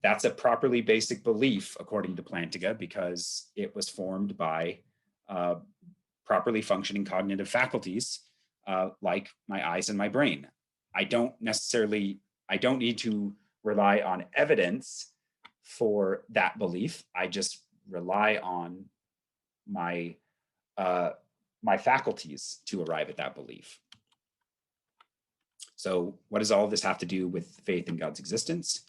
That's a properly basic belief, according to Plantinga, because it was formed by properly functioning cognitive faculties, like my eyes and my brain. I don't need to rely on evidence for that belief. I just rely on my my faculties to arrive at that belief. So what does all of this have to do with faith in God's existence?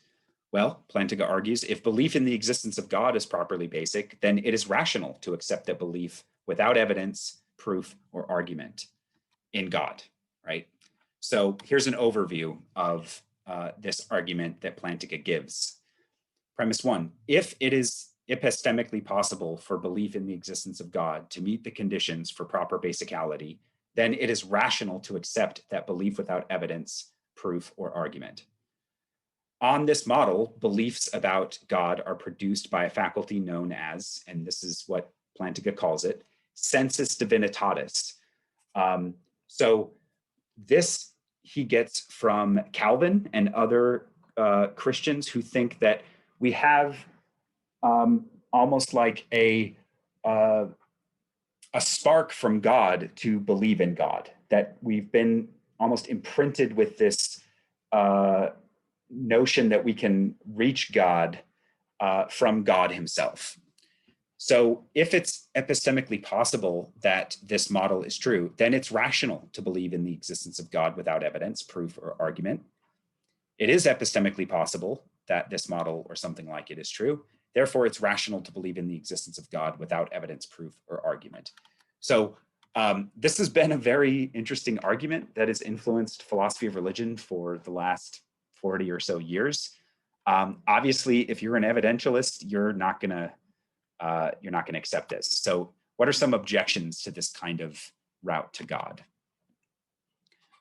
Well, Plantinga argues, if belief in the existence of God is properly basic, then it is rational to accept that belief without evidence, proof, or argument in God, right? So here's an overview of this argument that Plantinga gives. Premise one, if it is epistemically possible for belief in the existence of God to meet the conditions for proper basicality, then it is rational to accept that belief without evidence, proof, or argument. On this model, beliefs about God are produced by a faculty known as, and this is what Plantinga calls it, Sensus Divinitatis. So this he gets from Calvin and other Christians who think that we have almost like a spark from God to believe in God, that we've been almost imprinted with this notion that we can reach God from God himself. So if it's epistemically possible that this model is true, then it's rational to believe in the existence of God without evidence, proof, or argument. It is epistemically possible that this model or something like it is true. Therefore, it's rational to believe in the existence of God without evidence, proof, or argument. So this has been a very interesting argument that has influenced philosophy of religion for the last 40 or so years. Obviously, if you're an evidentialist, you're not going to accept this. So what are some objections to this kind of route to God?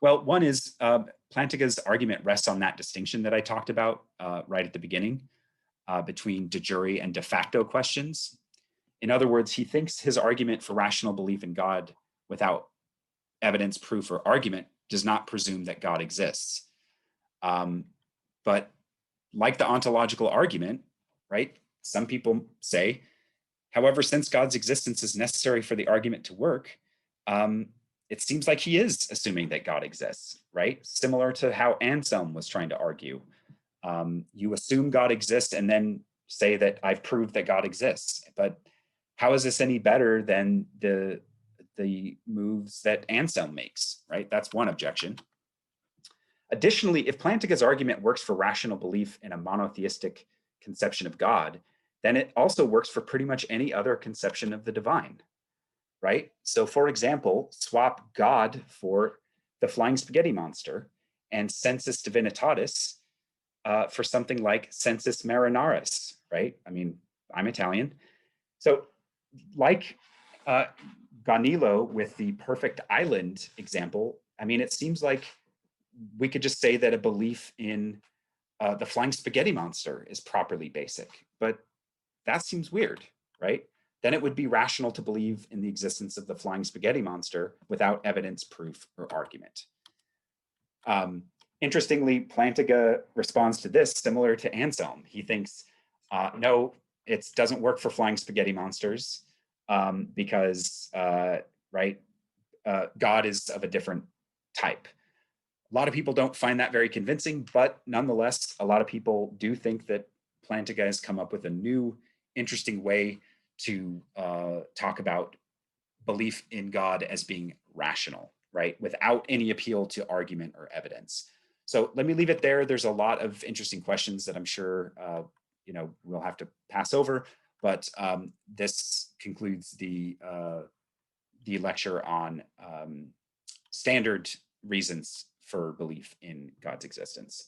Well, one is Plantinga's argument rests on that distinction that I talked about right at the beginning between de jure and de facto questions. In other words, he thinks his argument for rational belief in God without evidence, proof, or argument does not presume that God exists. But like the ontological argument, right? Some people say, however, since God's existence is necessary for the argument to work, it seems like he is assuming that God exists, right? Similar to how Anselm was trying to argue. You assume God exists and then say that I've proved that God exists. But how is this any better than the moves that Anselm makes, right? That's one objection. Additionally, if Plantinga's argument works for rational belief in a monotheistic conception of God, then it also works for pretty much any other conception of the divine, right? So for example, swap God for the flying spaghetti monster and sensus divinitatis for something like sensus marinaris, right? I mean, I'm Italian. So like Ganilo with the perfect island example, I mean, it seems like we could just say that a belief in the flying spaghetti monster is properly basic, but that seems weird, right? Then it would be rational to believe in the existence of the flying spaghetti monster without evidence, proof, or argument. Interestingly, Plantinga responds to this similar to Anselm. He thinks, no, it doesn't work for flying spaghetti monsters because, God is of a different type. A lot of people don't find that very convincing, but nonetheless, a lot of people do think that Plantinga has come up with a new, interesting way to talk about belief in God as being rational, right? Without any appeal to argument or evidence. So let me leave it there. There's a lot of interesting questions that I'm sure we'll have to pass over, but this concludes the lecture on standard reasons for belief in God's existence.